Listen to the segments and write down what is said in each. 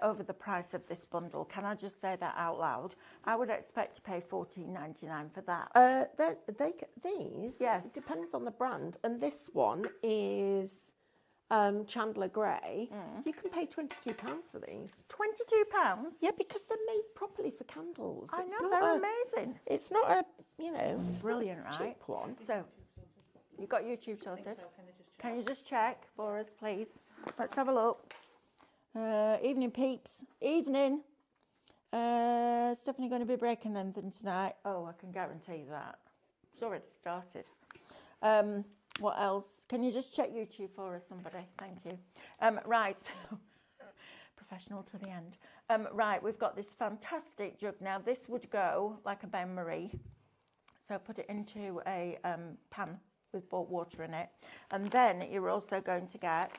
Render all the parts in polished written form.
over the price of this bundle. Can I just say that out loud? I would expect to pay $14.99 for that. These, yes, it depends on the brand. And this one is Chandler Grey. You can pay £22 for these. £22? Yeah, because they're made properly for candles. I know, they're amazing. It's not a, it's brilliant, not a right? cheap one. So, you got YouTube sorted? Can you just check for us, please? Let's have a look. Evening, peeps. Evening. Stephanie going to be breaking anything tonight? Oh, I can guarantee that. It's already started. What else? Can you just check YouTube for us, somebody? Thank you. Right. Professional to the end. Right, we've got this fantastic jug now. This would go like a bain-marie. So put it into a pan with water in it. And then you're also going to get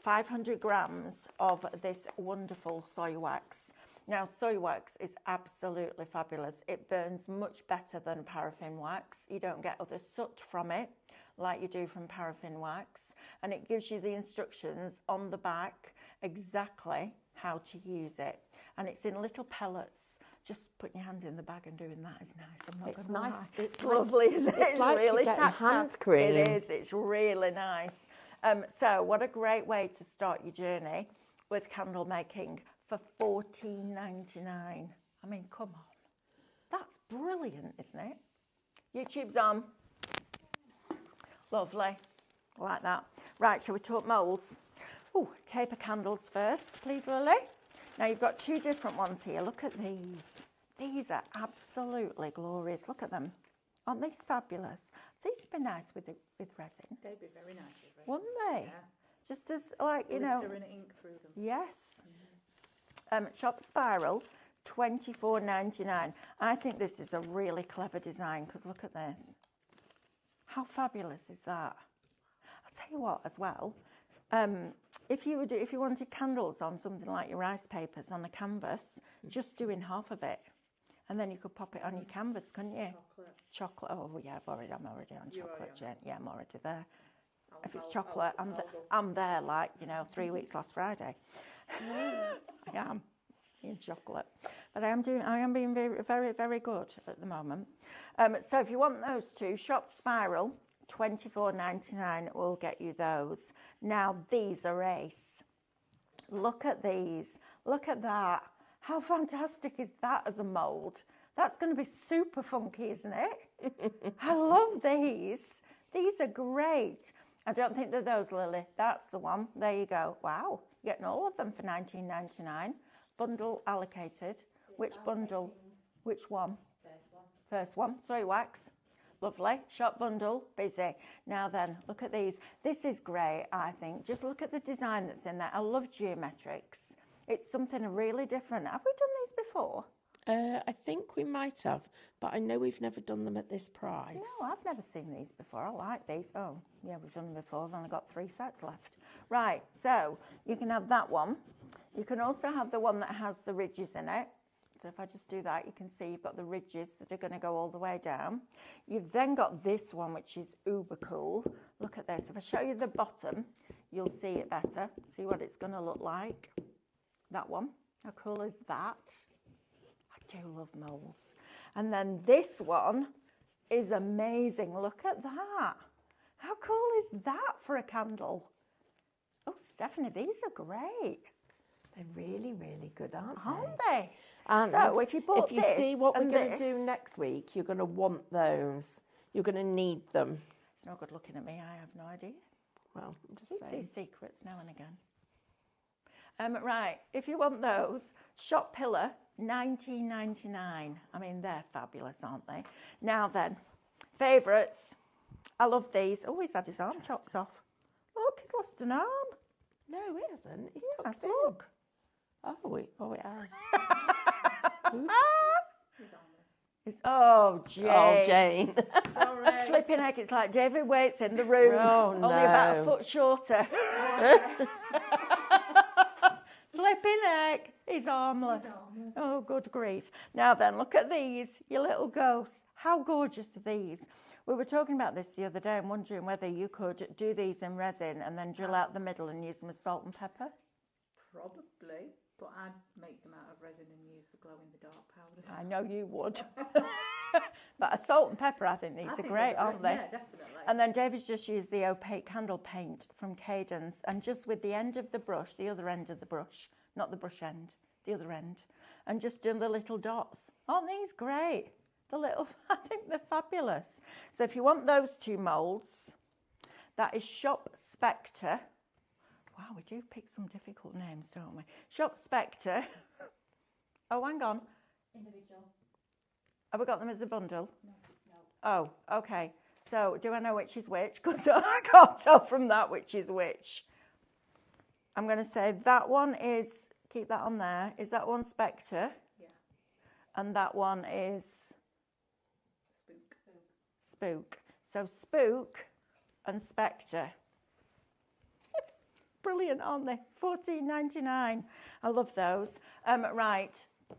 500 grams of this wonderful soy wax. Now, soy wax is absolutely fabulous. It burns much better than paraffin wax. You don't get other soot from it like you do from paraffin wax. And it gives you the instructions on the back exactly how to use it. And it's in little pellets. Just putting your hand in the bag and doing that is nice. I'm not going to lie. It's lovely, isn't it? It's like really getting hand cream. It is. It's really nice. So what a great way to start your journey with candle making for $14.99. I mean, come on. That's brilliant, isn't it? YouTube's on. Lovely. Like that. Right, shall we talk moulds? Oh, taper candles first, please, Lily. Now, you've got two different ones here. Look at these. These are absolutely glorious. Look at them. Aren't these fabulous? These would be nice with resin. They'd be very nice with resin. Wouldn't they? Yeah. Just as, like, you know. Glitter and ink through them. Yes. Shop Spiral, $24.99. I think this is a really clever design because look at this. How fabulous is that? I'll tell you what as well. If you wanted candles on something like your rice papers on a canvas, just doing half of it, and then you could pop it on your canvas, couldn't you? Chocolate. Oh yeah, I'm already on chocolate, Jen. Yeah, I'm already there. If it's chocolate, I'm there. Like 3 weeks last Friday. I am in chocolate, but I am being very, very, very good at the moment. So if you want those two, Shop Spiral. $24.99 will get you those. Now these are ace. Look at these. Look at that. How fantastic is that as a mould? That's going to be super funky, isn't it? I love these. These are great. I don't think they're those, Lily. That's the one. There you go. Wow. You're getting all of them for $19.99. Bundle allocated. Which bundle? Which one? First one. Soy wax. Lovely. Shop bundle, busy. Now then, look at these. This is great, I think. Just look at the design that's in there. I love geometrics. It's something really different. Have we done these before? I think we might have, but I know we've never done them at this price. No, I've never seen these before. I like these. Oh, yeah, we've done them before. I've only got 3 sets left. Right, so you can have that one. You can also have the one that has the ridges in it. So if I just do that, you can see you've got the ridges that are going to go all the way down. You've then got this one, which is uber cool. Look at this. If I show you the bottom, you'll see it better. See what it's going to look like. That one. How cool is that? I do love moulds. And then this one is amazing. Look at that. How cool is that for a candle? Oh, Stephanie, these are great. They're really, really good, aren't they? And so if you see what we're going to do next week, you're going to want those. You're going to need them. It's no good looking at me. I have no idea. Well, I'm just saying. See secrets now and again. Right, if you want those, Shop Pillar, $19.99. I mean, they're fabulous, aren't they? Now then, favourites. I love these. Oh, he's had his arm chopped off. Look, he's lost an arm. No, he hasn't. He's tucked in. Look. Oh, it has. Oh, Jane. Oh, Jane. Sorry. Flipping heck, it's like David Waite's in the room. Oh, no. Only about a foot shorter. Flipping heck, he's armless. Oh, good grief. Now then, look at these, your little ghosts. How gorgeous are these? We were talking about this the other day and wondering whether you could do these in resin and then drill out the middle and use them as salt and pepper. Probably, but I'd make them out of resin and use the glow-in-the-dark powders. I know you would. But a salt and pepper, I think these I are think great, they're aren't they? Yeah, definitely. And then David's just used the opaque candle paint from Cadence, and just with the end of the brush, the other end of the brush, not the brush end, the other end, and just doing the little dots. Aren't these great? The little, I think they're fabulous. So if you want those two moulds, that is Shop Spectre. Wow, we do pick some difficult names, don't we? Shop Spectre. Oh, hang on. Individual. Have we got them as a bundle? No. Oh, okay. So do I know which is which? Because I can't tell from that which is which. I'm going to say that one is, keep that on there, is that one Spectre? Yeah. And that one is Spook. Spook. So Spook and Spectre. Brilliant, aren't they? $14.99. I love those. Right,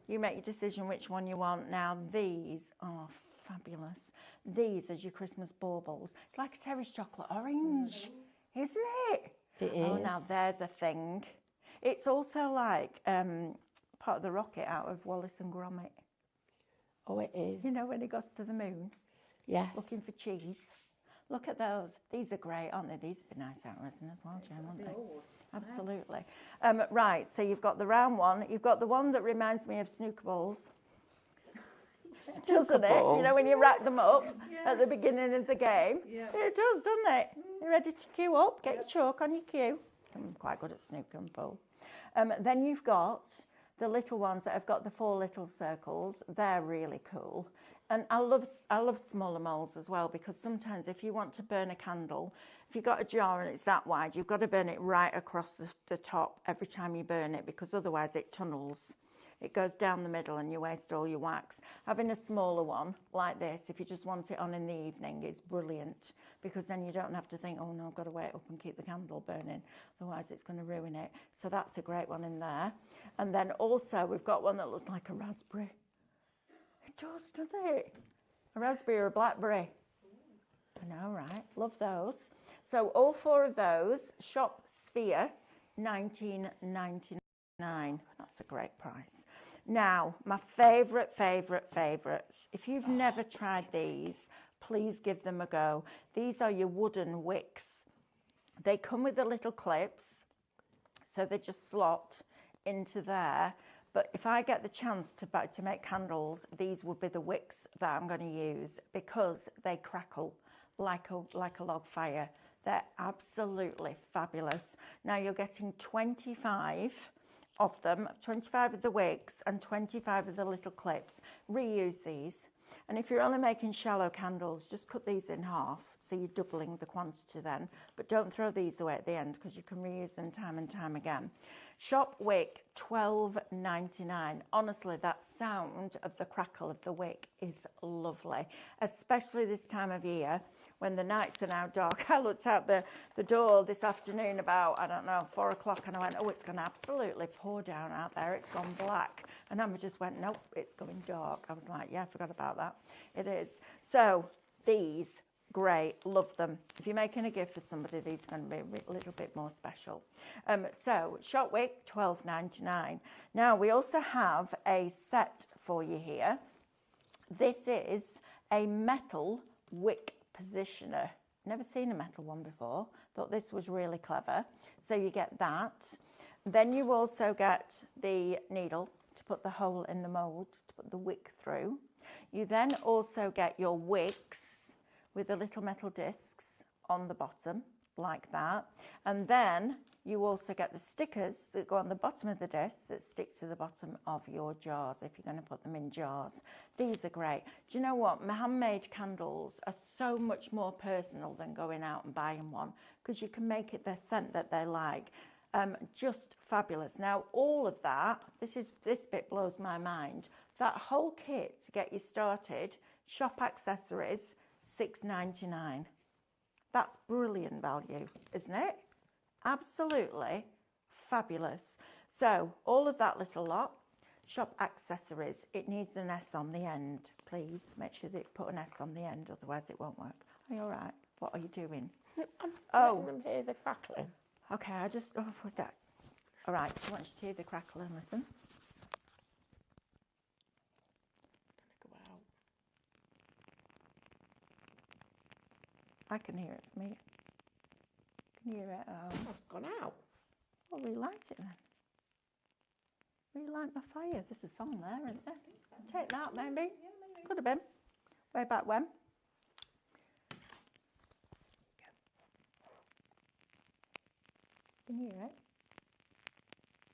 you make your decision which one you want. Now, these are fabulous. These as your Christmas baubles. It's like a terrace chocolate orange, isn't it? It Oh, is. now there's a thing. It's also like part of the rocket out of Wallace and Gromit. Oh, it is. You know, when he goes to the moon Yes. looking for cheese. Look at those. These are great, aren't they? These would be nice out of resin as well, Jen, wouldn't They they? all would. Absolutely. Right, so you've got the round one. You've got the one that reminds me of snooker balls, doesn't it? You know, when you rack them up at the beginning of the game. Yeah. It does, doesn't it? You ready to queue up? Get your chalk on your cue. I'm quite good at snooker and pool. Then you've got the little ones that have got the 4 little circles. They're really cool. And I love smaller moulds as well, because sometimes if you want to burn a candle, if you've got a jar and it's that wide, you've got to burn it right across the top every time you burn it, because otherwise it tunnels. It goes down the middle and you waste all your wax. Having a smaller one like this, if you just want it on in the evening, is brilliant, because then you don't have to think, oh no, I've got to wait up and keep the candle burning, otherwise it's going to ruin it. So that's a great one in there. And then also we've got one that looks like a raspberry. It does, doesn't it? A raspberry or a blackberry. I know, right? Love those. So all 4 of those, Shop Sphere, $19.99. That's a great price. Now, my favourites. If you've never tried these, please give them a go. These are your wooden wicks. They come with the little clips, so they just slot into there. But if I get the chance to make candles, these would be the wicks that I'm going to use, because they crackle like a log fire. They're absolutely fabulous. Now you're getting 25 of them, 25 of the wicks and 25 of the little clips. Reuse these. And if you're only making shallow candles, just cut these in half, so you're doubling the quantity then. But don't throw these away at the end, because you can reuse them time and time again. Shop wick, $12.99. Honestly, that sound of the crackle of the wick is lovely, especially this time of year when the nights are now dark. I looked out the door this afternoon about, I don't know, 4 o'clock, and I went, oh, it's going to absolutely pour down out there. It's gone black. And Emma just went, nope, it's going dark. I was like, yeah, I forgot about that. It is. So these, great, love them. If you're making a gift for somebody, these are going to be a little bit more special. So Shop wick, $12.99. Now we also have a set for you here. This is a metal wick positioner. Never seen a metal one before. Thought this was really clever. So you get that. Then you also get the needle to put the hole in the mould, to put the wick through. You then also get your wicks with the little metal discs on the bottom, like that. And then you also get the stickers that go on the bottom of the disc that stick to the bottom of your jars if you're going to put them in jars. These are great. Do you know what? My handmade candles are so much more personal than going out and buying one, because you can make it their scent that they like. Just fabulous. Now, all of that, this bit blows my mind. That whole kit to get you started, Shop Accessories, $6.99. That's brilliant value, isn't it? Absolutely fabulous. So all of that little lot, Shop Accessories, it needs an S on the end, please. Make sure that you put an S on the end, otherwise it won't work. Are you all right? What are you doing? I'm Oh. letting them hear the crackling. Okay, I just, oh, for that. All right, I want you to hear the crackle and listen. Go out. I can hear it from here. Can you hear it? Oh, it's gone out. Oh, relight it then. Relight my fire. There's a song there, isn't there? Take that, maybe. Could have been. Way back when. Can you hear it?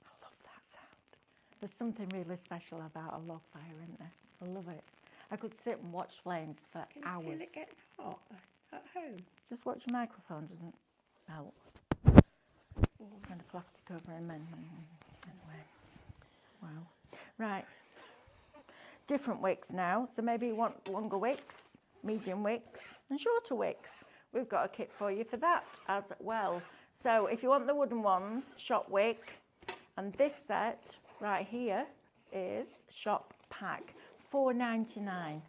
I love that sound. There's something really special about a log fire, isn't there? I love it. I could sit and watch flames for hours. Can you feel it getting hot at home? Just watch your microphone, doesn't help. Kind of plastic over him and anyway. Wow. Right. Different wicks now. So maybe you want longer wicks, medium wicks, and shorter wicks. We've got a kit for you for that as well. So if you want the wooden ones, shop wick, and this set right here is shop pack, $4.99.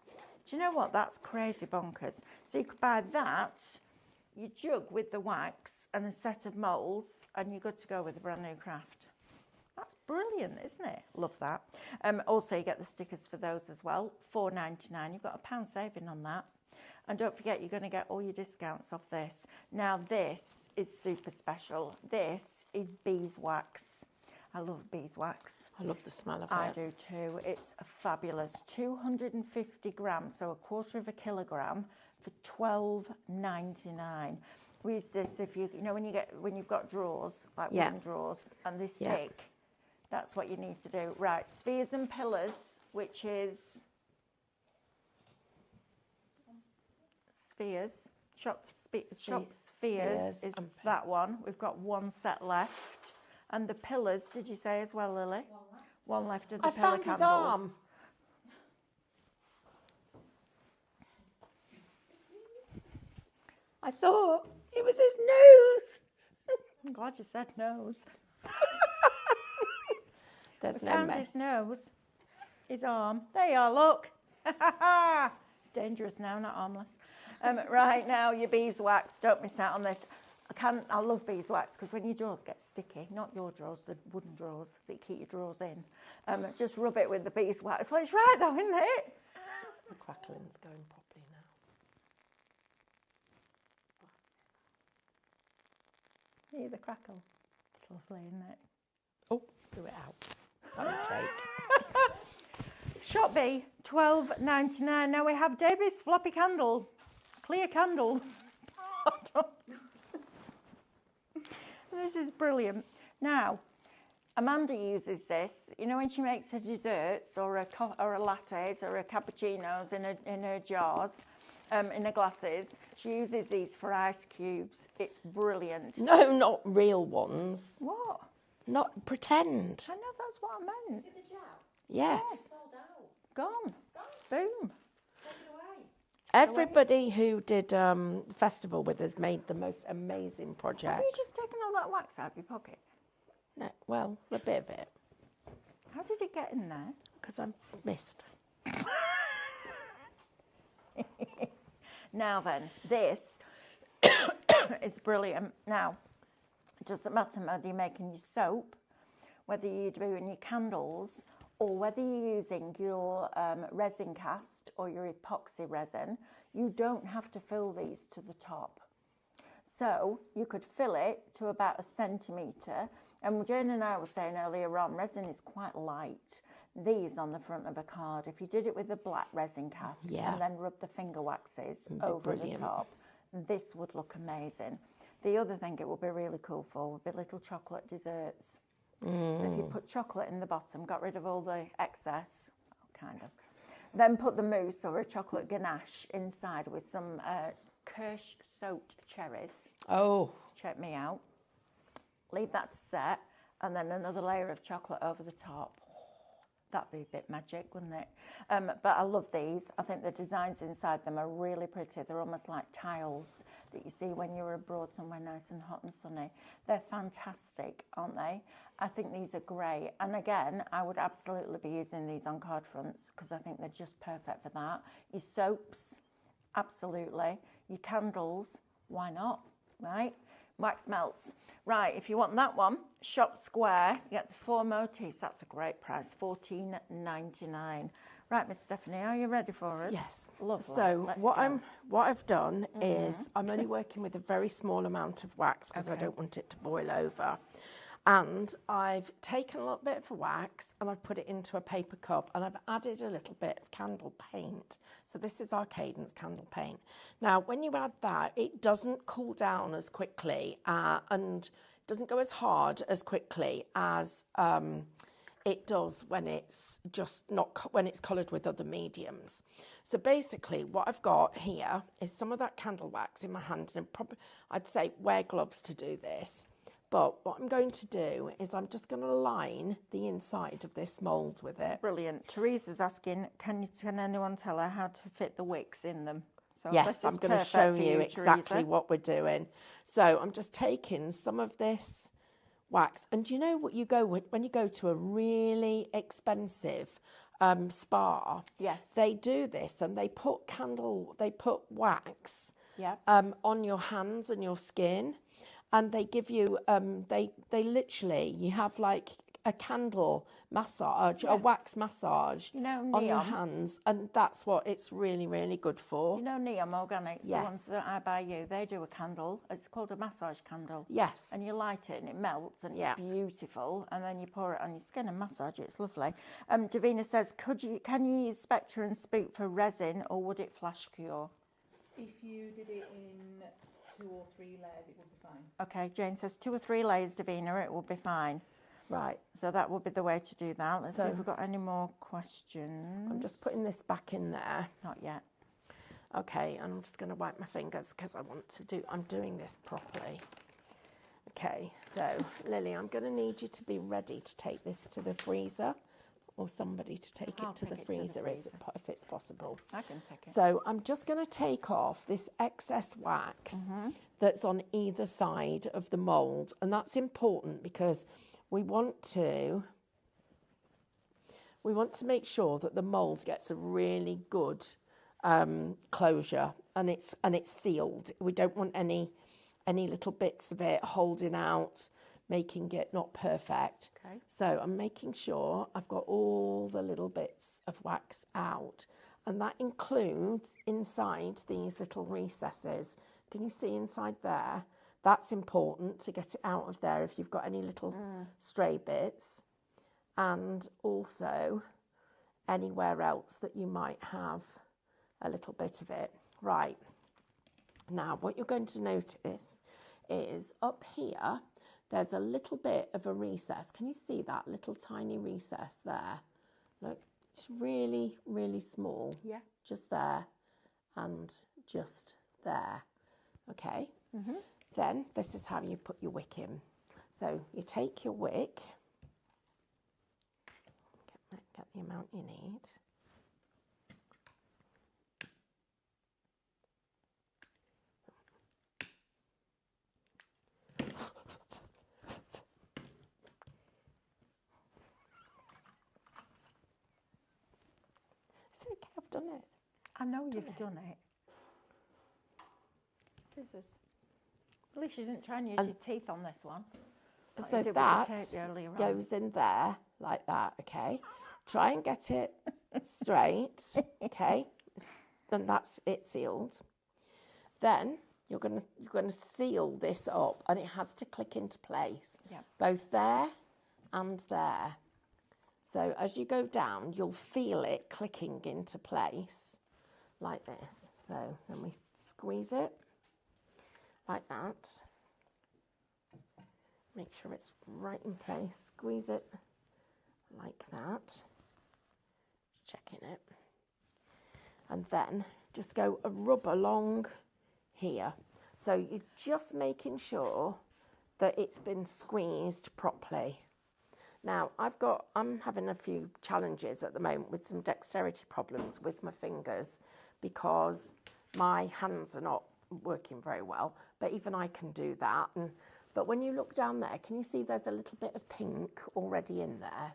Do you know what? That's crazy bonkers. So you could buy that, your jug with the wax, and a set of moulds, and you're good to go with a brand new craft. That's brilliant, isn't it? Love that. Also, you get the stickers for those as well, $4.99. You've got £1 saving on that. And don't forget, you're going to get all your discounts off this. Now, this is super special. This is beeswax. I love beeswax. I love the smell of it. I do too. It's a fabulous 250 grams, so a quarter of a kilogram for $12.99. We use this if you know when you've got drawers like wooden drawers and they stick. That's what you need to do. Right, spheres and pillars, which is spheres. Shop spheres is that one. We've got one set left. And the pillars, did you say as well, Lily? One left of the pillar found his candles. arm. I thought it was his nose. I'm glad you said nose. There's We no found mess. his nose, his arm. There you are, look. It's dangerous now, not harmless. Right now, your beeswax. Don't miss out on this. I love beeswax because when your drawers get sticky, not your drawers, the wooden drawers that you keep your drawers in, just rub it with the beeswax. Well, it's right though, isn't it? The crackling's going properly now. Hear the crackle. It's lovely, isn't it? Oh, threw it out. By mistake. Shop B, $12.99. Now we have Davis floppy candle, clear candle. This is brilliant. Now, Amanda uses this. You know when she makes her desserts or or a lattes or a cappuccinos in her jars, in her glasses. She uses these for ice cubes. It's brilliant. No, not real ones. What? Not pretend. I know that's what I meant. Yes. Gone. Boom. Everybody who did festival with us made the most amazing projects. Have you just taken all that wax out of your pocket? No, well, a bit of it, How did it get in there? because I missed. Now then, this is brilliant. Now, it doesn't matter whether you're making your soap, whether you're doing your candles, or whether you're using your resin cast or your epoxy resin, you don't have to fill these to the top. So you could fill it to about 1 centimetre. And Jane and I were saying earlier on, resin is quite light. These on the front of a card, if you did it with a black resin cast and then rub the finger waxes over the top, this would look amazing. The other thing it would be really cool for would be little chocolate desserts. So if you put chocolate in the bottom, got rid of all the excess, kind of, then put the mousse or a chocolate ganache inside with some Kirsch soaked cherries. Oh. Check me out. Leave that to set, and then another layer of chocolate over the top. That'd be a bit magic, wouldn't it? But I love these. I think the designs inside them are really pretty. They're almost like tiles that you see when you're abroad somewhere nice and hot and sunny. They're fantastic, aren't they? I think these are great. And again, I would absolutely be using these on card fronts because I think they're just perfect for that. Your soaps, absolutely. Your candles, why not, right? wax melts. Right, if you want that one, Shop Square, you get the 4 motifs. That's a great price, $14.99. Right, Miss Stephanie, are you ready for us? Yes. Lovely. So Let's what go. I've done is I'm only working with a very small amount of wax because I don't want it to boil over. And I've taken a little bit of wax and I've put it into a paper cup and I've added a little bit of candle paint. So this is our Cadence candle paint. Now, when you add that, it doesn't cool down as quickly and doesn't go as hard as quickly as it does when it's just when it's coloured with other mediums. So basically what I've got here is some of that candle wax in my hand, and I'd say wear gloves to do this. But what I'm going to do is I'm just going to line the inside of this mould with it. Brilliant. Teresa's asking, can anyone tell her how to fit the wicks in them? So Yes, this is I'm going to perfect show for you exactly Teresa. what we're doing. So I'm just taking some of this wax, and you know what, when you go to a really expensive spa, Yes. they do this and they put wax Yeah. on your hands and your skin, and they give you they literally, you have like a candle massage, a wax massage, You know, on your Neom? hands, and that's what it's really, really good for. You know Neom Organics, the Yes. ones that I buy you, they do a candle. It's called a massage candle. Yes. And you light it and it melts and Yeah. it's beautiful. And then you pour it on your skin and massage it. It's lovely. Davina says, can you use Spectre and Spook for resin, or would it flash cure? If you did it in 2 or 3 layers, it would be fine. Okay, Jane says 2 or 3 layers, Davina, it will be fine. Right. So that would be the way to do that. Let's see So- if we've got any more questions. I'm just putting this back in there. Not yet. Okay, and I'm just going to wipe my fingers because I'm doing this properly. Okay, so Lily, I'm going to need you to be ready to take this to the freezer, or somebody to take I'll it to the take it to the freezer, freezer. if it's possible. I can take it. So I'm just going to take off this excess wax that's on either side of the mould, and that's important because we want to make sure that the mould gets a really good closure, and it's sealed. We don't want any little bits of it holding out, making it not perfect. Okay. So I'm making sure I've got all the little bits of wax out, and that includes inside these little recesses. Can you see inside there? That's important to get it out of there if you've got any little stray bits, and also anywhere else that you might have a little bit of it. Right. Now, what you're going to notice is up here, there's a little bit of a recess. Can you see that little tiny recess there? Look, it's really, really small. Yeah. Just there and just there. Okay. Then this is how you put your wick in. So you take your wick, get the amount you need. It's okay, I've done it. I know you've done it. Scissors. At least you didn't try and use your teeth on this one. like So you did with that the tape earlier on. goes in there like that, okay? Try and get it straight, okay? Then that's it sealed. Then you're gonna seal this up, and it has to click into place, both there and there. So as you go down, you'll feel it clicking into place like this. So then we squeeze it like that. Make sure it's right in place. Squeeze it like that. Checking it. And then just go a rub along here. So you're just making sure that it's been squeezed properly. Now, I'm having a few challenges at the moment with some dexterity problems with my fingers because my hands are not working very well, but even I can do that. But when you look down there, can you see there's a little bit of pink already in there?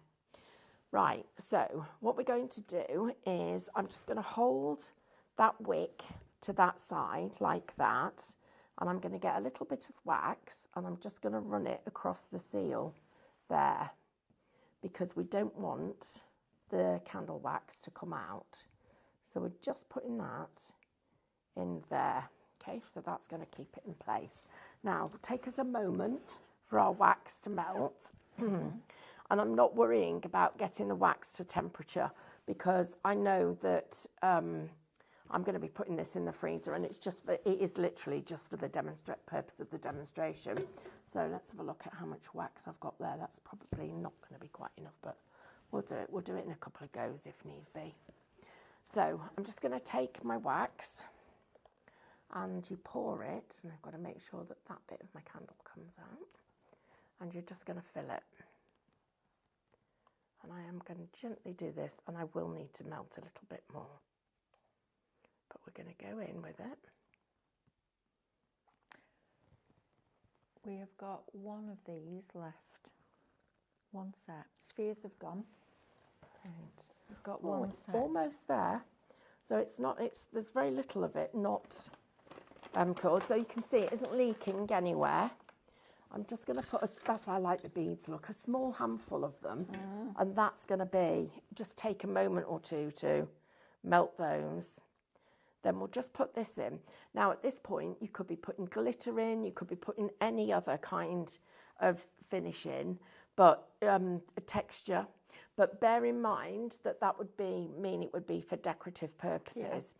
Right, so what we're going to do is I'm just going to hold that wick to that side like that, and I'm going to get a little bit of wax and I'm just going to run it across the seal there, because we don't want the candle wax to come out. So we're just putting that in there. Okay, so that's going to keep it in place. Now, take us a moment for our wax to melt. And I'm not worrying about getting the wax to temperature, because I know that I'm going to be putting this in the freezer, and it is literally just for the purpose of the demonstration. So let's have a look at how much wax I've got there. That's probably not going to be quite enough, but we'll do it. We'll do it in a couple of goes if need be. So I'm just going to take my wax, and you pour it, and I've got to make sure that that bit of my candle comes out, and you're just going to fill it. And I am going to gently do this, and I will need to melt a little bit more, but we're going to go in with it. We have got one of these left. One set. Spheres have gone. Right. We've got Oh, one it's set. almost there. So there's very little of it not cooled. So you can see it isn't leaking anywhere. I'm just going to put, that's why I like the beads, look, a small handful of them. And that's going to be, just take a moment or two to melt those. Then we'll just put this in. Now at this point, you could be putting glitter in, you could be putting any other kind of finish in, but a texture. But bear in mind that that would mean it would be for decorative purposes.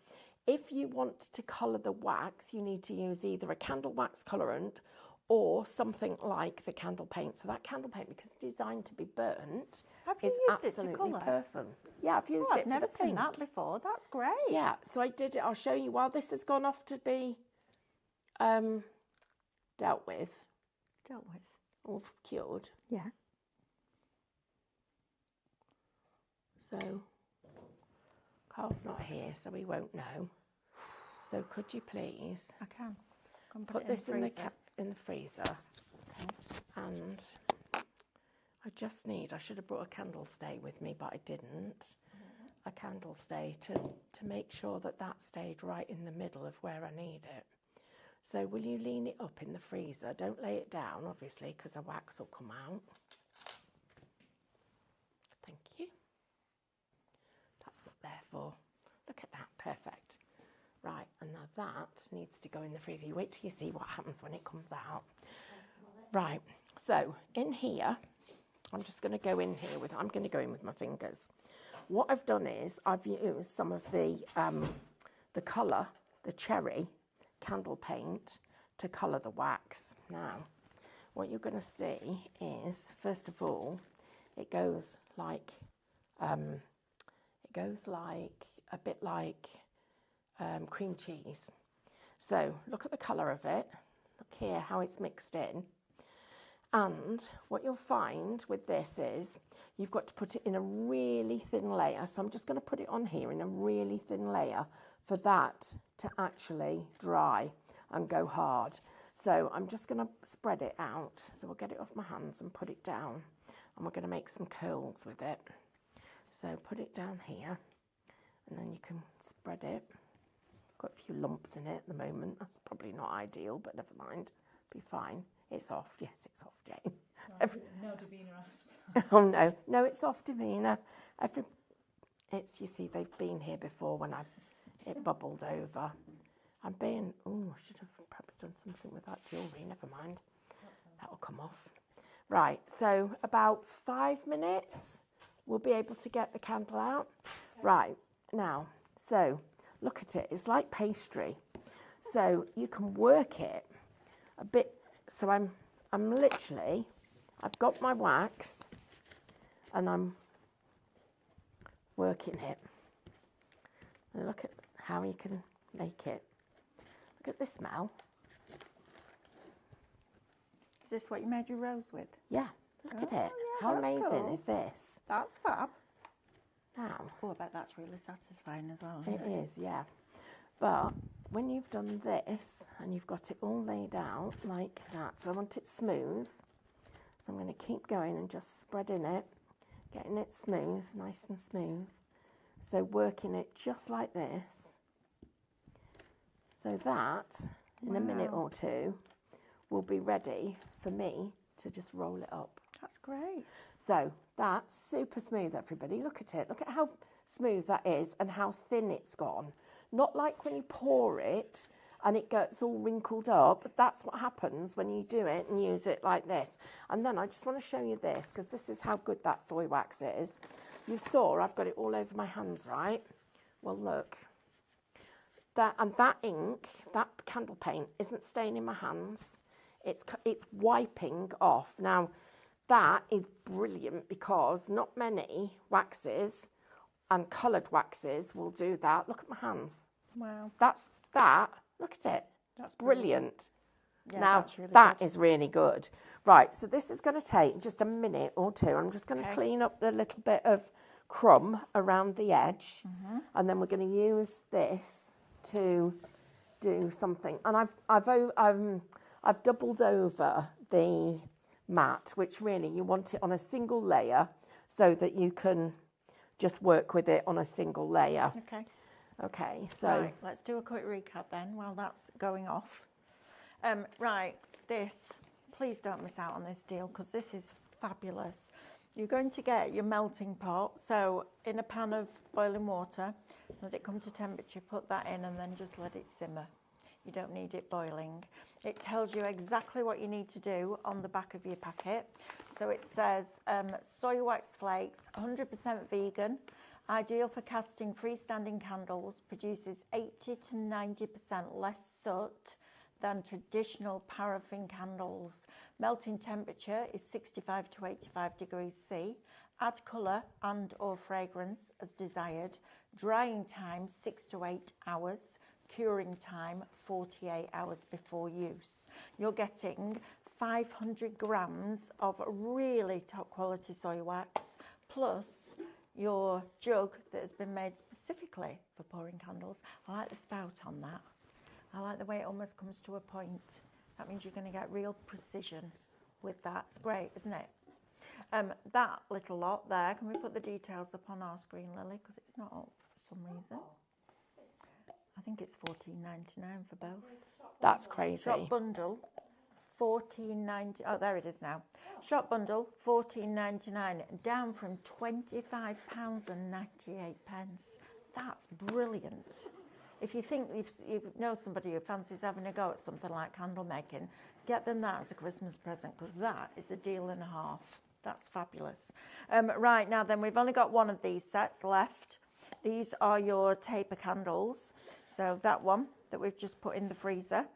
Yeah. If you want to colour the wax, you need to use either a candle wax colourant or something like the candle paint. So that candle paint, because it's designed to be burnt, is absolutely perfect. Yeah, I've used it I've never for the pink. seen that before. That's great. Yeah, so I did it. I'll show you while this has gone off to be dealt with. Or cured. Yeah. So Carl's not here, so we won't know. So could you please I can. put this in the freezer? Okay. And I should have brought a candle stay with me, but I didn't. A candle stay to make sure that that stayed right in the middle of where I need it. So will you lean it up in the freezer? Don't lay it down, obviously, because the wax will come out. Thank you. That's what they're for. Look at that, perfect. Right, and now that needs to go in the freezer. You wait till you see what happens when it comes out. Right, so in here, I'm just going to go in here I'm going to go in with my fingers. What I've done is I've used some of the colour, the cherry candle paint, to colour the wax. Now, what you're going to see is, first of all, it goes like a bit like cream cheese. So look at the colour of it. Look here how it's mixed in. And what you'll find with this is you've got to put it in a really thin layer. So I'm just going to put it on here in a really thin layer for that to actually dry and go hard. So I'm just going to spread it out. So we'll get it off my hands and put it down. And we're going to make some curls with it. So put it down here. And then you can spread it. Got a few lumps in it at the moment. That's probably not ideal, but never mind. Be fine. It's off. Yes, it's off, Jane. Right, no Davina asked. Oh no, no, it's off, Davina. You see, they've been here before when it bubbled over. I should have perhaps done something with that jewellery. Never mind. That will come off. Right, so about 5 minutes, we'll be able to get the candle out. Okay. Right, now, so look at it. It's like pastry. So you can work it a bit. So I'm literally, I've got my wax and I'm working it. And look at how you can make it. Look at the smell. Is this what you made your rose with? Yeah, look at it. Yeah, How that's amazing cool. is this? That's fab. Now, Oh, I bet that's really satisfying as well. it is, yeah. But when you've done this and you've got it all laid out like that, so I want it smooth. So I'm going to keep going and just spreading it, getting it smooth, nice and smooth. So working it just like this. So that in a minute Wow. or two, will be ready for me to just roll it up. That's great. So that's super smooth, everybody. Look at it. Look at how smooth that is and how thin it's gone. Not like when you pour it and it gets all wrinkled up. That's what happens when you do it and use it like this. And then I just want to show you this, because this is how good that soy wax is. You saw I've got it all over my hands, right? Well, look. That ink, that candle paint isn't staying in my hands. It's wiping off. Now, that is brilliant because not many waxes and coloured waxes will do that. Look at my hands. Wow. Look at it. That's It's brilliant. Yeah, Now, that's really that good. is really good. Right, so this is going to take just a minute or two. I'm just going to Okay. clean up the little bit of crumb around the edge. Mm-hmm. And then we're going to use this to do something. And I've doubled over the mat, which really you want it on a single layer so that you can just work with it on a single layer. Okay. Okay, so Right, let's do a quick recap then while that's going off. Right, please don't miss out on this deal because this is fabulous. You're going to get your melting pot. So in a pan of boiling water, let it come to temperature, put that in and then just let it simmer. You don't need it boiling. It tells you exactly what you need to do on the back of your packet. So it says soy wax flakes, 100% vegan, ideal for casting freestanding candles, produces 80 to 90% less soot than traditional paraffin candles. Melting temperature is 65 to 85 degrees C. Add colour and or fragrance as desired. Drying time 6 to 8 hours. Curing time 48 hours before use. You're getting 500 grams of really top quality soy wax plus your jug that has been made specifically for pouring candles. I like the spout on that. I like the way it almost comes to a point. That means you're going to get real precision with that. It's great, isn't it? That little lot there, can we put the details up on our screen, Lily? Because it's not up for some reason. I think it's $14.99 for both. that's crazy. Shop bundle, $14.90. Oh, there it is now. Shop bundle, $14.99, down from £25.98. That's brilliant. If you think you know somebody who fancies having a go at something like candle making, get them that as a Christmas present because that is a deal and a half. That's fabulous. Right, now then, we've only got one of these sets left. These are your taper candles. So that one that we've just put in the freezer.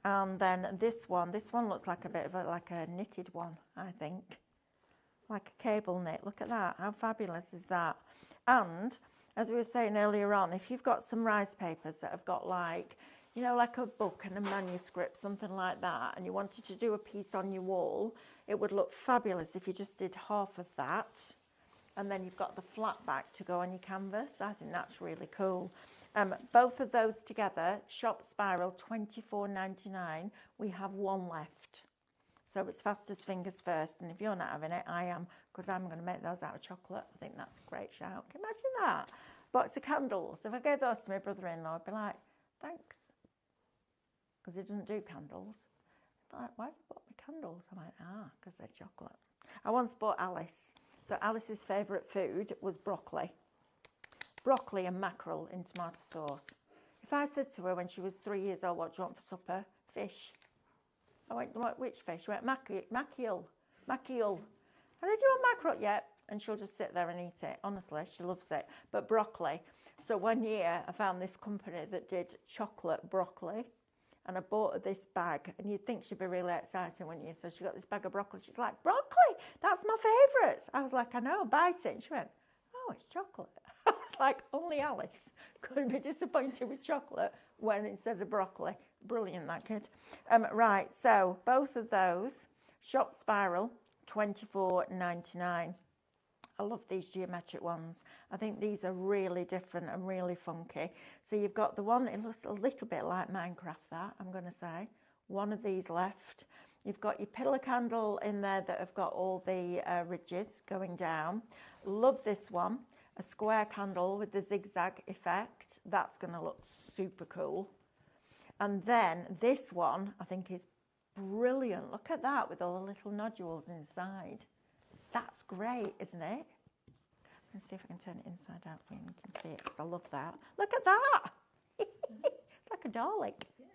And then this one looks like a bit of like a knitted one, I think. Like a cable knit. Look at that. How fabulous is that? And as we were saying earlier on, if you've got some rice papers that have got like, you know, like a book and a manuscript, something like that, and you wanted to do a piece on your wall, it would look fabulous if you just did half of that. And then you've got the flat back to go on your canvas. I think that's really cool. Both of those together, Shop Spiral, $24.99. We have one left. So it's fast as fingers first. And if you're not having it, I am, because I'm going to make those out of chocolate. I think that's a great shout. Can you imagine that? Box of candles. If I gave those to my brother-in-law, I'd be like, thanks. Because he doesn't do candles. Like, why have you bought me candles? I'm like, because they're chocolate. I once bought Alice. So Alice's favourite food was broccoli. Broccoli and mackerel in tomato sauce. If I said to her when she was 3 years old, what do you want for supper? Fish. I went, which fish? She went, mackerel. I said, do you want mackerel? Yeah. And she'll just sit there and eat it. Honestly, she loves it. But broccoli. So one year I found this company that did chocolate broccoli. And I bought her this bag. And you'd think she'd be really excited, wouldn't you? So she got this bag of broccoli. She's like, broccoli? That's my favourites. I was like, I know, bite it. And she went, oh, it's chocolate. I was like, only Alice could be disappointed with chocolate when instead of broccoli. Brilliant, that kid. Right, so both of those, Shop Spiral, $24.99. I love these geometric ones. I think these are really different and really funky. So you've got the one, it looks a little bit like Minecraft, that, I'm going to say. One of these left. You've got your pillar candle in there that have got all the ridges going down. Love this one. A square candle with the zigzag effect. That's going to look super cool. And then this one, I think, is brilliant. Look at that with all the little nodules inside. That's great, isn't it? Let's see if I can turn it inside out for you and you can see it, because I love that. Look at that! It's like a Dalek. Yeah,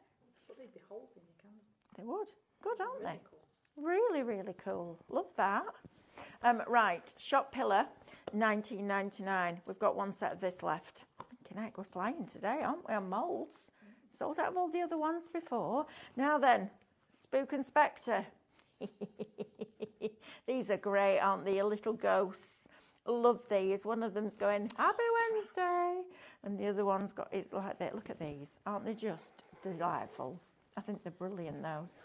but they'd be holes in your camera. They would. Good, aren't Really they? cool. Really, really cool. Love that. Right, Shop Pillar, 19.99. We've got one set of this left. Heck, we're flying today, aren't we, on moulds? Sold out of all the other ones before. Now then, Spook and Spectre. These are great, aren't they? Your little ghosts. Love these. One of them's going, Happy Wednesday. And the other one's got, it's like that. Look at these. Aren't they just delightful? I think they're brilliant, those.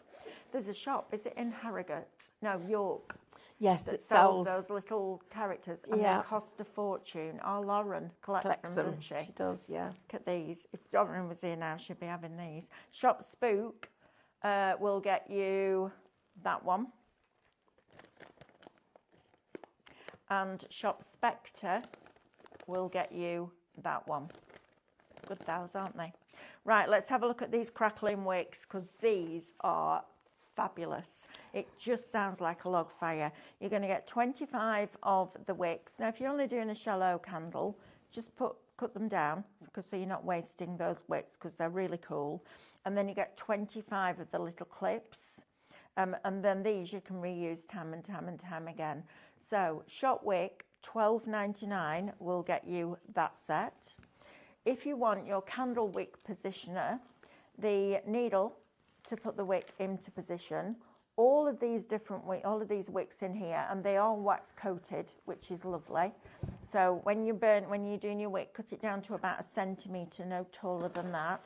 There's a shop, is it in Harrogate? No, York. Yes, That it sells sells. those little characters, and Yeah. they cost a fortune. Our Lauren collects them, doesn't she? She does, yeah. Look at these. If Lauren was here now, she'd be having these. Shop Spook will get you that one. And Shop Spectre will get you that one. Good those, aren't they? Right, let's have a look at these crackling wicks, because these are fabulous. It just sounds like a log fire. You're going to get 25 of the wicks. Now, if you're only doing a shallow candle, just cut them down, so you're not wasting those wicks, because they're really cool. And then you get 25 of the little clips. And then these you can reuse time and time and time again. So Shop Wick, $12.99 will get you that set. If you want your candle wick positioner, the needle to put the wick into position, all of these wicks in here, and they are wax coated, which is lovely. So when you're doing your wick, cut it down to about 1 centimetre, no taller than that,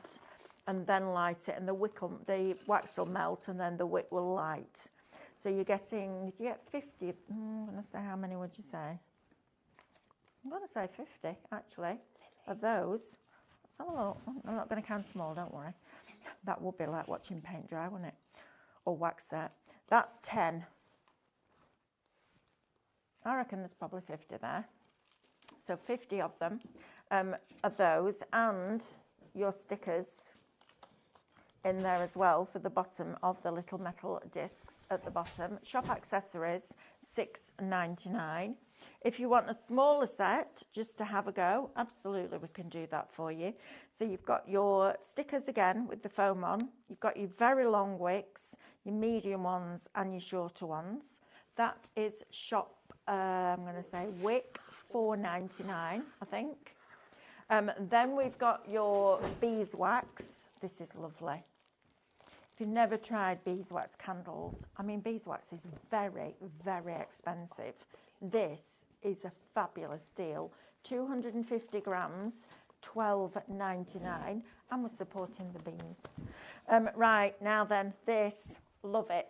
and then light it, and the wax will melt, and then the wick will light. So you're getting, do you get 50? I'm going to say, how many would you say? I'm going to say 50, actually, of those. Let's have a look. I'm not going to count them all, don't worry. That would be like watching paint dry, wouldn't it? Or wax set. That's 10. I reckon there's probably 50 there. So 50 of them, of those, and your stickers in there as well for the bottom of the little metal discs at the bottom. Shop Accessories, $6.99. If you want a smaller set just to have a go, absolutely we can do that for you. So you've got your stickers again with the foam on. You've got your very long wicks, your medium ones and your shorter ones. That is Shop, I'm going to say Wick, $4.99, I think. Then we've got your beeswax. This is lovely. If you've never tried beeswax candles, I mean, beeswax is very, very expensive. This is a fabulous deal. 250 grams, $12.99, and we're supporting the beans. Right, now then, this, love it.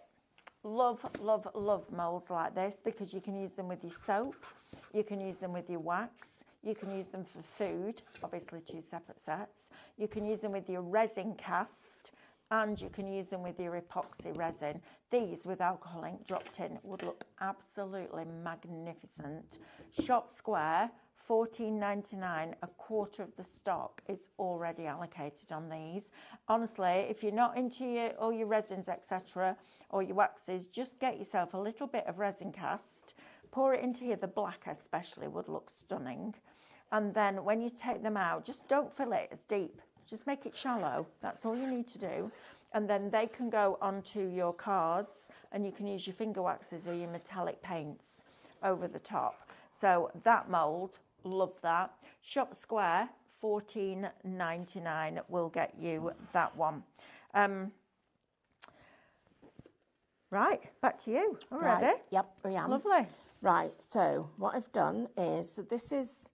Love, love, love moulds like this, because you can use them with your soap, you can use them with your wax, you can use them for food, obviously 2 separate sets. You can use them with your resin cast, and you can use them with your epoxy resin. These with alcohol ink dropped in would look absolutely magnificent. Shop Square, $14.99, a quarter of the stock is already allocated on these. Honestly, if you're not into all your resins, etc., or your waxes, just get yourself a little bit of resin cast, pour it into here. The black especially would look stunning. And then when you take them out, just don't fill it as deep. Just make it shallow. That's all you need to do. And then they can go onto your cards, and you can use your finger waxes or your metallic paints over the top. So that mould, love that. Shop Square, $14.99 will get you that one. Right, back to you. All ready? Right. Yep, I am. Lovely. Right, so what I've done is, this is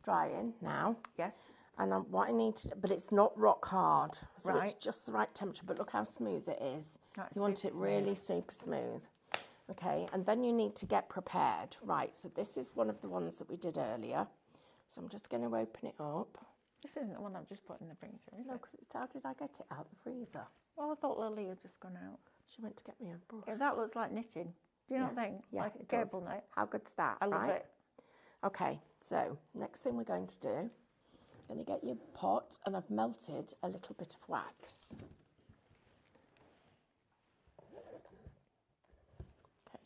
drying now. Yes. And what I need to, but it's not rock hard, so it's Right. just the right temperature. But look how smooth it is. That's You want super it really super smooth. Okay, and then you need to get prepared. Right, so this is one of the ones that we did earlier. So I'm just going to open it up. This isn't the one I've just put in the freezer, is No, it? because how did I get it out the freezer? Well, I thought Lily had just gone out. She went to get me a brush. Yeah, that looks like knitting. Do you not think? Yeah, Like it a does. cable knit. How good's that? I love right? it. Okay, so next thing we're going to do Going to get your pot, and I've melted a little bit of wax. Okay,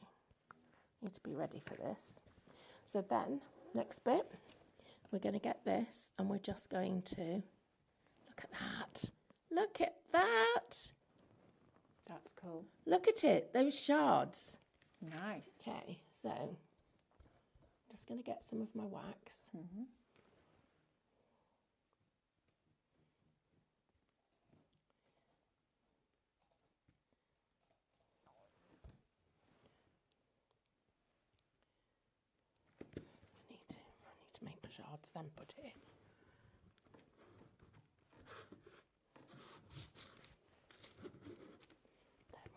need to be ready for this. So then, next bit, we're going to get this, and we're just going to look at that. Look at that. That's cool. Look at it, those shards. Nice. Okay, so I'm just going to get some of my wax. Mm-hmm. I need to make my shards, then put it in.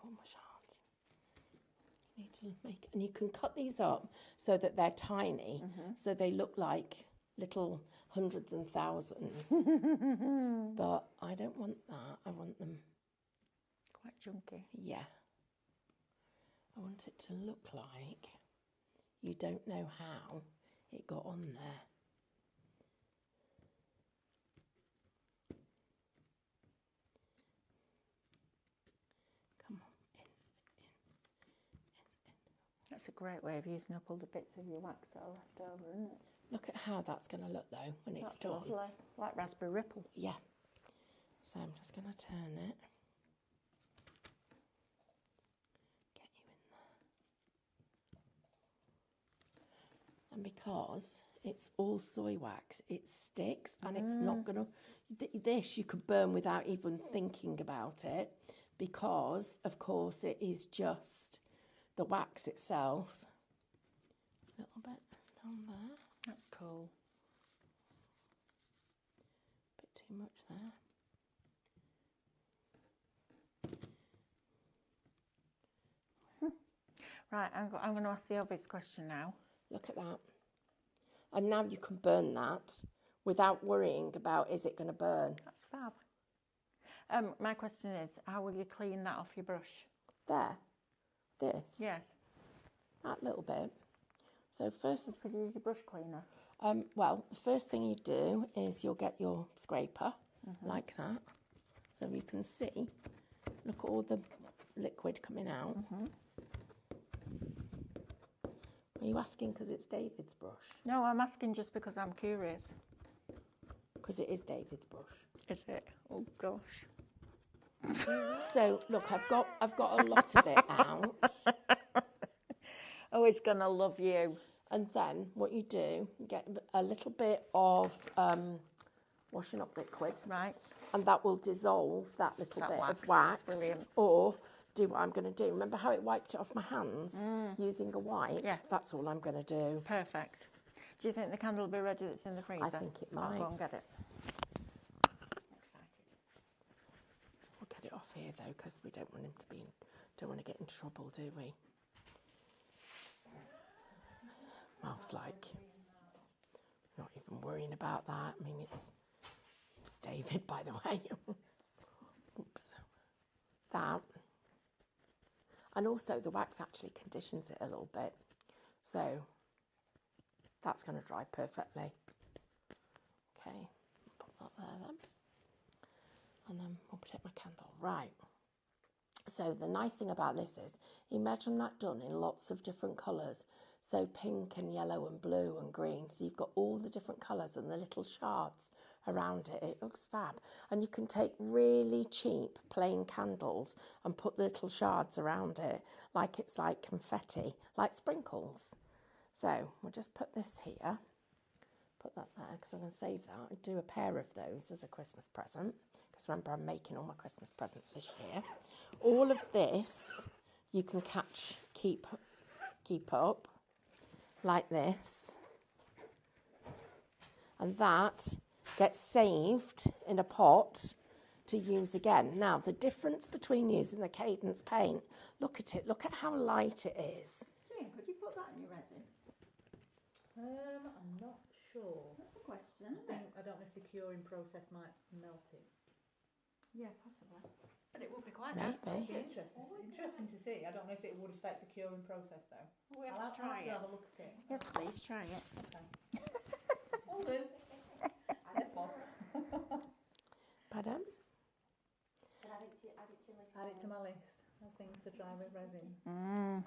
All my shards. You need to make, and you can cut these up so that they're tiny, so they look like little hundreds and thousands. But I don't want that. I want them Quite chunky. yeah. I want it to look like you don't know how it got on there. Come on, in. That's a great way of using up all the bits of your wax that are left over, isn't it? Look at how that's going to look though when it's That's done. lovely. Like raspberry ripple. Yeah. So I'm just going to turn it. Get you in there. And because it's all soy wax, it sticks and it's not going to... This you could burn without even thinking about it because, of course, it is just the wax itself. A little bit down there. That's cool. Bit too much there. Right, I'm going to ask the obvious question now. Look at that. And now you can burn that without worrying about is it going to burn. That's fab. My question is, how will you clean that off your brush? There. This. Yes. That little bit. So first, Could you use your brush cleaner? well, the first thing you do is you'll get your scraper like that. So you can see, look at all the liquid coming out. Are you asking because it's David's brush? No, I'm asking just because I'm curious. Because it is David's brush. Is it? Oh gosh. So look, I've got a lot of it out. Oh, it's gonna love you. And then what you do, you get a little bit of washing up liquid, Right. and that will dissolve that little That bit wax. of wax. Brilliant. Or do what I'm going to do. Remember how it wiped it off my hands using a wipe? Yeah. That's all I'm going to do. Perfect. Do you think the candle will be ready that's in the freezer? I think it I'll might. go and get it. Excited. We'll get it off here though, because we don't want him to be, don't want to get in trouble, do we? Mark's like, not even worrying about that. I mean, it's David, by the way. Oops. That. And also the wax actually conditions it a little bit. So that's going to dry perfectly. Okay, put that there then. And then we'll protect my candle. Right. So the nice thing about this is, imagine that done in lots of different colours. So pink and yellow and blue and green. So you've got all the different colours and the little shards around it. It looks fab. And you can take really cheap plain candles and put the little shards around it like it's like confetti, like sprinkles. So we'll just put this here. Put that there because I'm going to save that and do a pair of those as a Christmas present. Because remember, I'm making all my Christmas presents this year. All of this you can keep up like this. And that gets saved in a pot to use again. Now, the difference between using the Cadence paint, look at it, look at how light it is. Jane, could you put that in your resin? I'm not sure. That's the question, I don't know if the curing process might melt it. Yeah, possibly. But it would be quite Maybe. nice. Interesting to see. I don't know if it would affect the curing process though. We have I'll to try it. have a look at it. Yes, please, try it. Will do. I guess both. to my list of things to try with resin.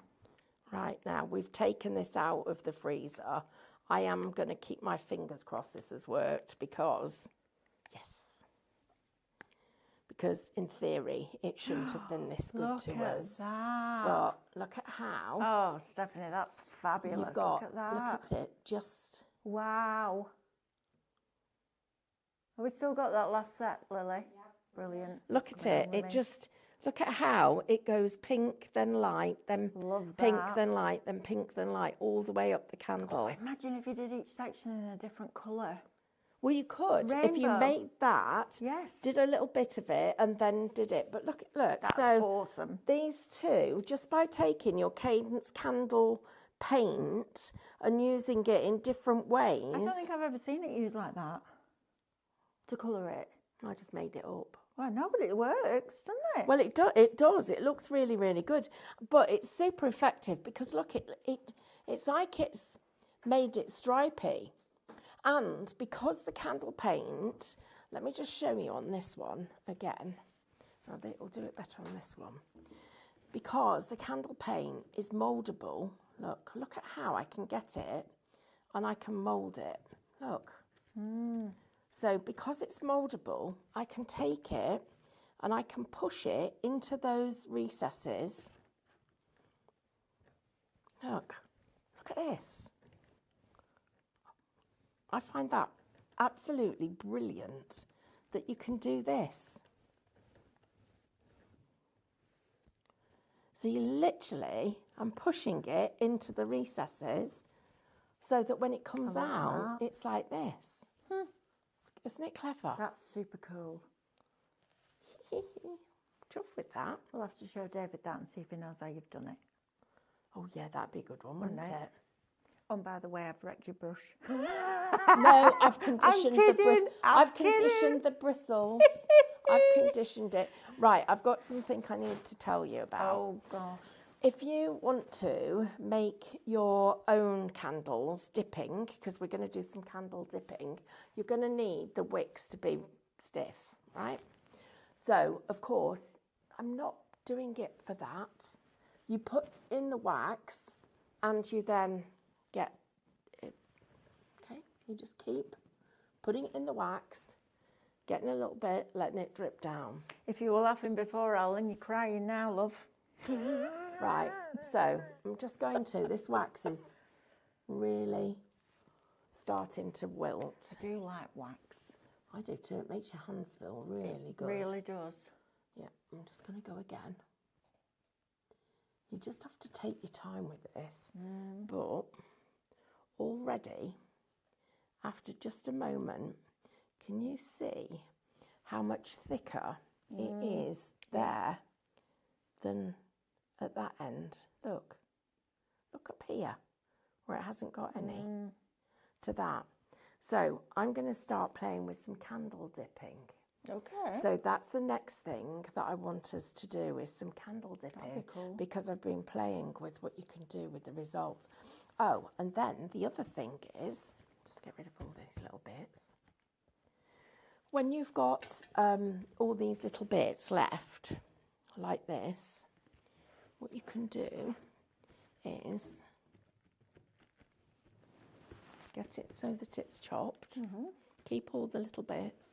Right, now we've taken this out of the freezer. I am going to keep my fingers crossed this has worked because, yes, because in theory it shouldn't have been this good Look to at us. that. But look at how Oh, Stephanie, that's fabulous. you've got, look at that. look at it, just, Wow. Have we still got that last set, Lily? Yeah. Brilliant. look at it, it just, look at how it goes pink, then light, then Love pink, that. then light, then pink, then light, all the way up the candle. Imagine if you did each section in a different colour. Well, you could, if you Rainbow. made that, Yes. did a little bit of it and then did it. But look, That's so awesome. these two, just by taking your Cadence candle paint and using it in different ways, I don't think I've ever seen it used like that. To colour it. I just made it up. Well, no, but it works, doesn't it? Well, it does. It looks really, really good. But it's super effective because look, it's like it's made it stripy. And because the candle paint, let me just show you on this one again. Now, they'll do it better on this one. Because the candle paint is mouldable. Look at how I can get it and I can mould it. Look. So because it's mouldable, I can take it and I can push it into those recesses. Look at this. I find that absolutely brilliant that you can do this. So you literally, I'm pushing it into the recesses so that when it comes out, it's like this. Isn't it clever? That's super cool. Chuffed with that. We'll have to show David that and see if he knows how you've done it. Oh yeah, that'd be a good one, wouldn't it? Oh, and by the way, I've wrecked your brush. No, I've conditioned kidding, I've kidding. conditioned the bristles. I've conditioned it. Right, I've got something I need to tell you about. Oh, gosh. If you want to make your own candles dipping, because we're going to do some candle dipping, you're going to need the wicks to be stiff, right? So, of course, I'm not doing it for that. You put in the wax and you then get it. Okay, you just keep putting it in the wax, getting a little bit, letting it drip down. If you were laughing before, Alan, you're crying now, love. Right, so I'm just going to, this wax is really starting to wilt. I do like wax. I do too, it makes your hands feel really good. Really does. Yeah, I'm just going to go again. You just have to take your time with this. But already, after just a moment, can you see how much thicker it is there than at that end? Look up here where it hasn't got any to that. So I'm going to start playing with some candle dipping. Okay. So that's the next thing that I want us to do is some candle dipping. That'd be cool. Because I've been playing with what you can do with the results. Oh, and then the other thing is, just get rid of all these little bits. When you've got all these little bits left, like this, what you can do is get it so that it's chopped. Keep all the little bits.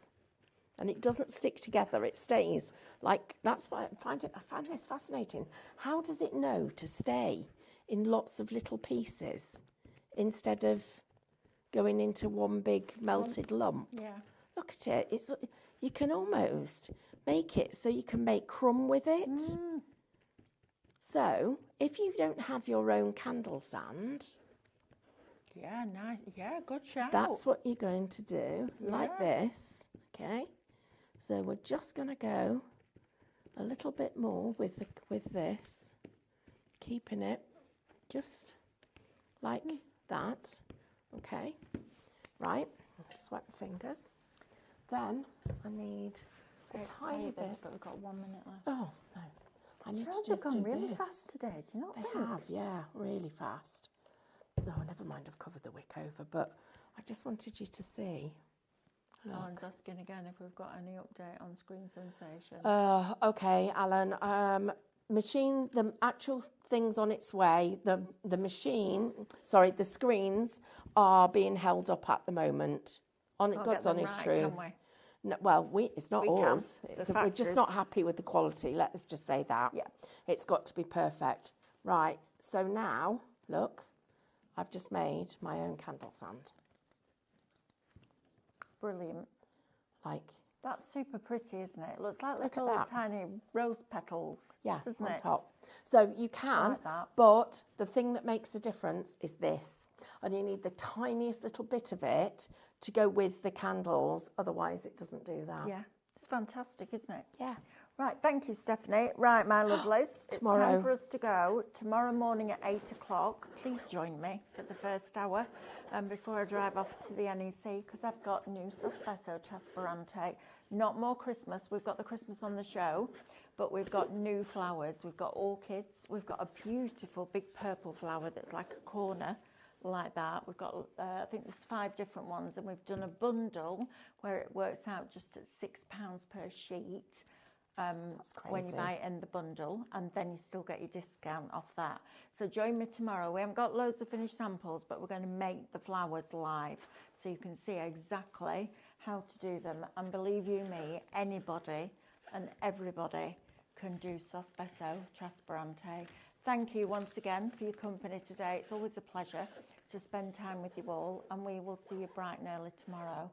And it doesn't stick together, it stays like, that's why I find this fascinating. How does it know to stay in lots of little pieces instead of going into one big melted lump? Yeah. Look at it, you can almost make it so you can make crumb with it. So, if you don't have your own candle sand, Yeah, nice. Yeah, good shout. that's what you're going to do, like this, okay? So we're just going to go a little bit more with this, keeping it just like that, okay? Right, swipe my fingers. Then I need a tiny bit. But we've got 1 minute left. Oh, no. I need Yours to have just gone do really this. fast today, do you not They think? have, yeah, really fast. Oh, never mind, I've covered the wick over, but I just wanted you to see Alan's asking again if we've got any update on Screen Sensation. Okay, Alan. Machine, the actual thing's on its way. The screens are being held up at the moment. Can't God's get them honest right, truth. can we? No, well, it's not We can. ours. It's the We're just not factory's. happy with the quality. Let's just say that. Yeah. It's got to be perfect. Right. So now, look, I've just made my own candle stand. Brilliant. Like, That's super pretty, isn't it? It looks like Look at little that. tiny rose petals, yeah, doesn't on it? top. So you can, like that. but the thing that makes a difference is this. And you need the tiniest little bit of it to go with the candles. Otherwise, it doesn't do that. Yeah, it's fantastic, isn't it? Yeah. Right, thank you, Stephanie. Right, my lovelies, it's Tomorrow. time for us to go. Tomorrow morning at 8 o'clock, please join me for the first hour before I drive off to the NEC, because I've got new Sospeso Trasparante. Not more Christmas. We've got the Christmas on the show, but we've got new flowers. We've got orchids. We've got a beautiful big purple flower that's like a corner, like that. We've got, I think there's 5 different ones, and we've done a bundle where it works out just at £6 per sheet. That's crazy. When you buy it in the bundle, and then you still get your discount off that. So join me tomorrow. We haven't got loads of finished samples, but we're going to make the flowers live so you can see exactly how to do them. And believe you me, anybody and everybody can do Sospeso Trasparante. Thank you once again for your company today. It's always a pleasure to spend time with you all, and we will see you bright and early tomorrow.